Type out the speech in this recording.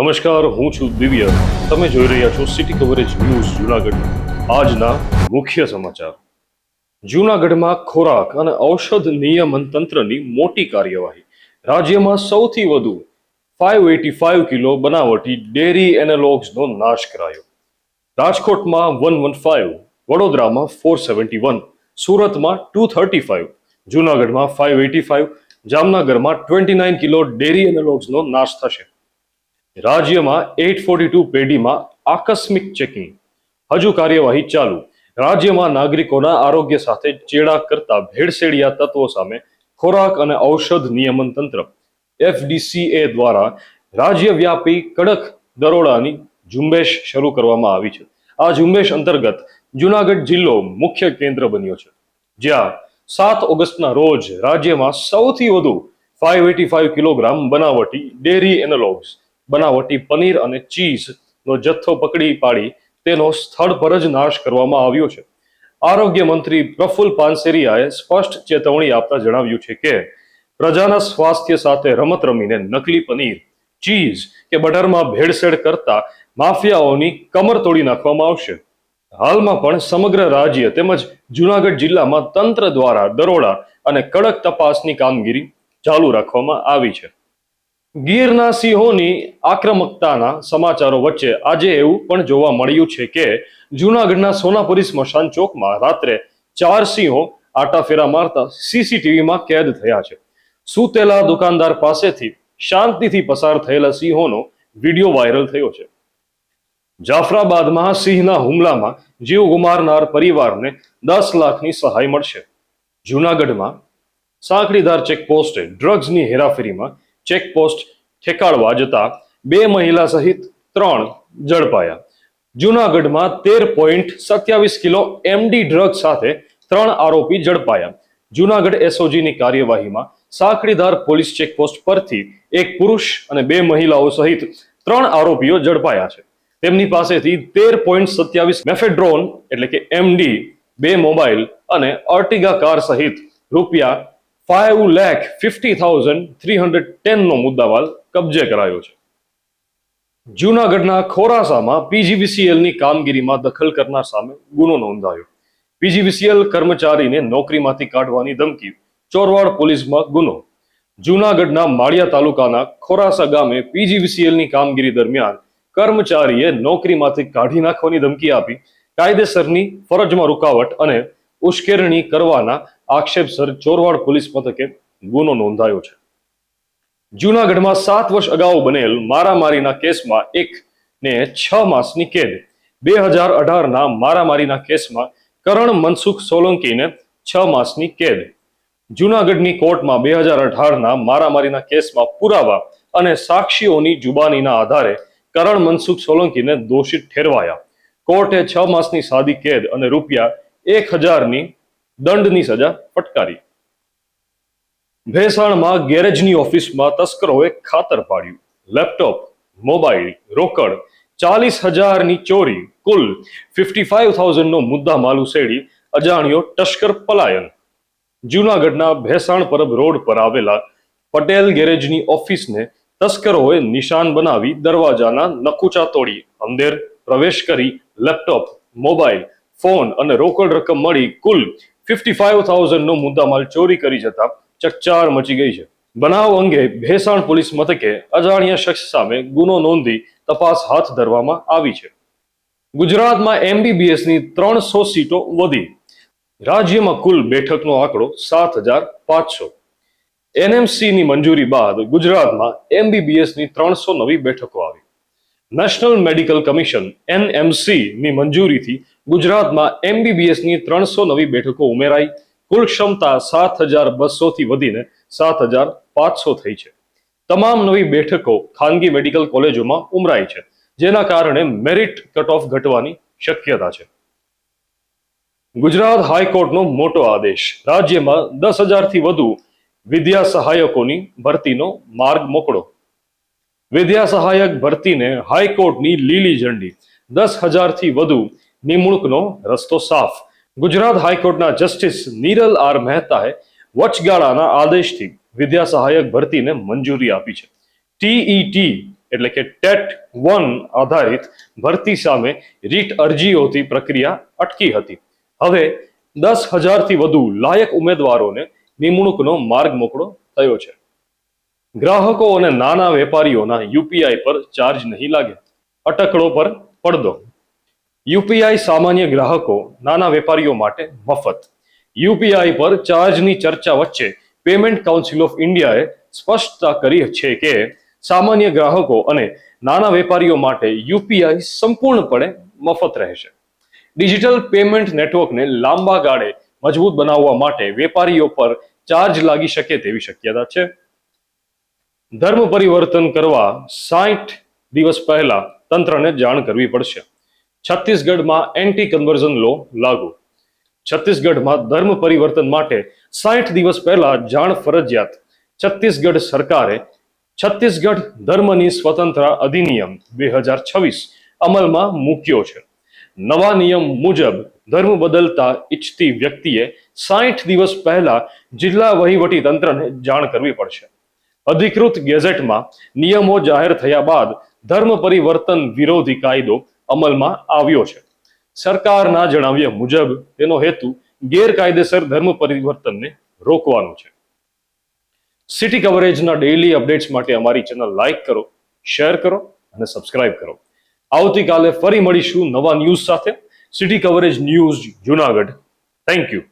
નમસ્કાર, હું છું દિવ્ય. તમે જોઈ રહ્યા છો સિટી કવરેજ ન્યૂઝ જૂનાગઢ. આજના મુખ્ય સમાચાર. જૂનાગઢમાં ખોરાક અને ઔષધ નિયમન તંત્રની મોટી કાર્યવાહી. રાજ્યમાં સૌથી વધુ 585 કિલો બનાવટી ડેરી એનાલોગ્સનો નાશ કરાયો. રાજકોટમાં 115, વડોદરામાં 471, સુરતમાં 235, જૂનાગઢમાં 585, જામનગરમાં 29 કિલો ડેરી એનાલોગ્સનો નાશ થશે. રાજ્યમાં 842 પેઢીમાં આકસ્મિક ચેકિંગ. હજુ કાર્યવાહી ચાલુ. રાજ્યમાં નાગરિકોના આરોગ્ય સાથે ચેડા કરતા ભેળસેળિયા તત્વો સામે ખોરાક અને ઔષધ નિયમન તંત્ર FDCA દ્વારા રાજ્યવ્યાપી કડક દરોડાની ઝુંબેશ શરૂ કરવામાં આવી છે. આ ઝુંબેશ અંતર્ગત જૂનાગઢ જિલ્લો મુખ્ય કેન્દ્ર બન્યો છે, જ્યાં 7 ઓગસ્ટના રોજ રાજ્યમાં સૌથી વધુ 585 કિલોગ્રામ બનાવટી ડેરી એનાલોગ્સ, બનાવટી પનીર અને ચીઝનો જથ્થો પકડી પાડી તેનો સ્થળ પર જ નાશ કરવામાં આવ્યો છે. આરોગ્ય મંત્રી પ્રફુલ પાનસેરિયાએ સ્પષ્ટ ચેતવણી આપતા જણાવ્યું છે કે પ્રજાના સ્વાસ્થ્ય સાથે રમત રમીને નકલી પનીર, ચીઝ કે બટરમાં ભેળસેળ કરતા માફિયાઓની કમર તોડી નાખવામાં આવશે. હાલમાં પણ સમગ્ર રાજ્ય તેમજ જૂનાગઢ જિલ્લામાં તંત્ર દ્વારા દરોડા અને કડક તપાસની કામગીરી ચાલુ રાખવામાં આવી છે. ગીરના સિંહોની આક્રમકતાના સમાચારો વચ્ચે આજે એવું પણ જોવા મળ્યું છે કે જૂનાગઢના સોનાપુરી સ્મશાન ચોકમાં રાત્રે 4 સિંહો આટાફેરા મારતા CCTVમાં કેદ થયા છે. સૂતેલા દુકાનદાર પાસેથી શાંતિથી પસાર થયેલા સિંહોનો વિડીયો વાયરલ થયો છે. જાફરાબાદમાં સિંહના હુમલામાં જીવ ગુમારનાર પરિવારને 10 લાખની સહાય મળશે. જૂનાગઢમાં સાંકડીધાર ચેકપોસ્ટે ડ્રગ્સની હેરાફેરીમાં ચેકપોસ્ટ ઠેકાળવા જતા 2 મહિલા સહિત 3 ઝડપાયા. જૂનાગઢમાં 13.27 કિલો MD ડ્રગ્સ સાથે 3 આરોપી ઝડપાયા. જૂનાગઢ SOGની કાર્યવાહીમાં સાંકડીધાર પોલીસ ચેકપોસ્ટ પરથી 1 પુરુષ અને 2 મહિલાઓ સહિત 3 આરોપીઓ ઝડપાયા છે. તેમની પાસેથી 13.27 મેફેડ્રોન એટલે કે MD, 2 મોબાઈલ અને અર્ટિગા કાર સહિત રૂપિયા 5,50,310 નો મુદ્દામાલ કબજે કરાયો છે. જૂનાગઢના ખોરાસામાં PGVCLની કામગીરીમાં દખલ કરનાર સામે ગુનો નોંધાયો. PGVCL કર્મચારીને નોકરીમાંથી કાઢવાની ધમકી, ચોરવાડ પોલીસમાં ગુનો. જૂનાગઢના માળિયા તાલુકાના ખોરાસા ગામે PGVCLની કામગીરી દરમિયાન કર્મચારીએ નોકરીમાંથી કાઢી નાખવાની ધમકી આપી કાયદેસરની ફરજમાં રૂકાવટ અને ઉશ્કેરણી કરવાના આક્ષેપસર ચોરવાડ પોલીસ મથકે ગુનો નોંધાયો છે. જૂનાગઢમાં 7 વર્ષ અગાઉ બનેલ મારામારીના કેસમાં એકને 6 માસની કેદ. 2018ના મારામારીના કેસમાં કરણ મનસુખ સોલંકીને 6 માસની કેદ. જૂનાગઢની કોર્ટમાં 2018ના મારામારીના કેસમાં પુરાવા અને સાક્ષીઓની જુબાનીના આધારે કરણ મનસુખ સોલંકીને દોષિત ઠેરવાયા. કોર્ટે 6 માસની સાદી કેદ અને રૂપિયા 1,000ની દંડની સજા ફટકારી. ભેસાણમાં ગેરેજની ઓફિસમાં તસ્કરોએ ખાતર પાડ્યું. લેપટોપ, મોબાઈલ, રોકડ 40,000ની ચોરી, કુલ 55,000નો મુદ્દા માલ ઉસેડી અજાણ્યો તસ્કર પલાયન. જૂનાગઢના ભેસાણ પરબ રોડ પર આવેલા પટેલ ગેરેજની ઓફિસને તસ્કરોએ નિશાન બનાવી દરવાજાના નકુચા તોડી અંદર પ્રવેશ કરી લેપટોપ, મોબાઈલ, ફોન અને રોકડ રકમ મળી કુલ 55,000નો મુદ્દામાલ ચોરી કરી જતા ચકચાર મચી ગઈ છે. બનાવ અંગે ભેસાણ પોલીસ મથકે અજાણ્યા શખ્સ સામે ગુનો નોંધી તપાસ હાથ ધરવામાં આવી છે. ગુજરાતમાં MBBSની 300 સીટો વધી. રાજ્યમાં કુલ બેઠકનો આંકડો 7,500. NMCની મંજૂરી બાદ ગુજરાતમાં MBBSની 300 નવી બેઠકો આવી. નેશનલ મેડિકલ કમિશન NMCની મંજૂરીથી ગુજરાતમાં MBBSની 300 નવી બેઠકો ઉમેરાઈ. કુલ ક્ષમતા 7,200થી વધીને 7,500 થઈ છે. તમામ નવી બેઠકો ખાનગી મેડિકલ કોલેજોમાં ઉમરાઈ છે, જેના કારણે મેરિટ કટ ઓફ ઘટવાની શક્યતા છે. ગુજરાત હાઈકોર્ટનો મોટો આદેશ. રાજ્યમાં 10,000થી વધુ વિદ્યા સહાયકોની ભરતીનો માર્ગ મોકળો. વિદ્યા સહાયક ભરતીને હાઈકોર્ટની લીલી ઝંડી. 10,000થી વધુ નિમણૂકનો રસ્તો સાફ. ગુજરાત હાઈકોર્ટના જસ્ટિસ નીરલ R મહેતાએ વચગાળાના આદેશથી વિદ્યા સહાયક ભરતીને મંજૂરી આપી છે. TET એટલે કે ટેટ-1 આધારિત ભરતી સામે રીટ અરજીઓથી પ્રક્રિયા અટકી હતી. હવે 10,000થી વધુ લાયક ઉમેદવારોને નિમણૂકનો માર્ગ મોકળો થયો છે. ગ્રાહકો અને નાના વેપારીઓના યુપીઆઈ પર ચાર્જ નહીં લાગે. અટકળો પર પડદો. યુપીઆઈ સામાન્ય ગ્રાહકો, નાના વેપારીઓ માટે મફત. યુપીઆઈ પર ચાર્જની ચર્ચા વચ્ચે પેમેન્ટ કાઉન્સિલ ઓફ ઇન્ડિયાએ સ્પષ્ટતા કરી છે કે સામાન્ય ગ્રાહકો અને નાના વેપારીઓ માટે યુપીઆઈ સંપૂર્ણપણે મફત રહેશે. ડિજિટલ પેમેન્ટ નેટવર્કને લાંબા ગાળે મજબૂત બનાવવા માટે વેપારીઓ પર ચાર્જ લાગી શકે તેવી શક્યતા છે. ધર્મ પરિવર્તન કરવા 60 દિવસ પહેલા તંત્રને જાણ કરવી પડશે. છત્તીસગઢમાં એન્ટી કન્વર્ઝન લો લાગુ. છત્તીસગઢમાં ધર્મ પરિવર્તન માટે 60 દિવસ પહેલા જાણ ફરજિયાત. છત્તીસગઢ સરકારે છત્તીસગઢ ધર્મની સ્વતંત્ર અધિનિયમ 2026 અમલમાં મૂક્યો છે. નવા નિયમ મુજબ ધર્મ બદલતા ઈચ્છતી વ્યક્તિએ 60 દિવસ પહેલા જિલ્લા વહીવટી તંત્રને જાણ કરવી પડશે. અધિકૃત ગેઝેટમાં નિયમો જાહેર થયા બાદ ધર્મ પરિવર્તન વિરોધી કાયદો અમલમાં આવ્યો છે. સરકારના જણાવ્યા મુજબ તેનો હેતુ ગેરકાયદેસર ધર્મ પરિવર્તનને રોકવાનો છે. સિટી કવરેજના ડેઇલી અપડેટ્સ માટે અમારી ચેનલ લાઈક કરો, શેર કરો અને સબસ્ક્રાઇબ કરો. આવતીકાલે ફરી મળીશું નવા ન્યૂઝ સાથે. City coverage news Junagadh. Thank you.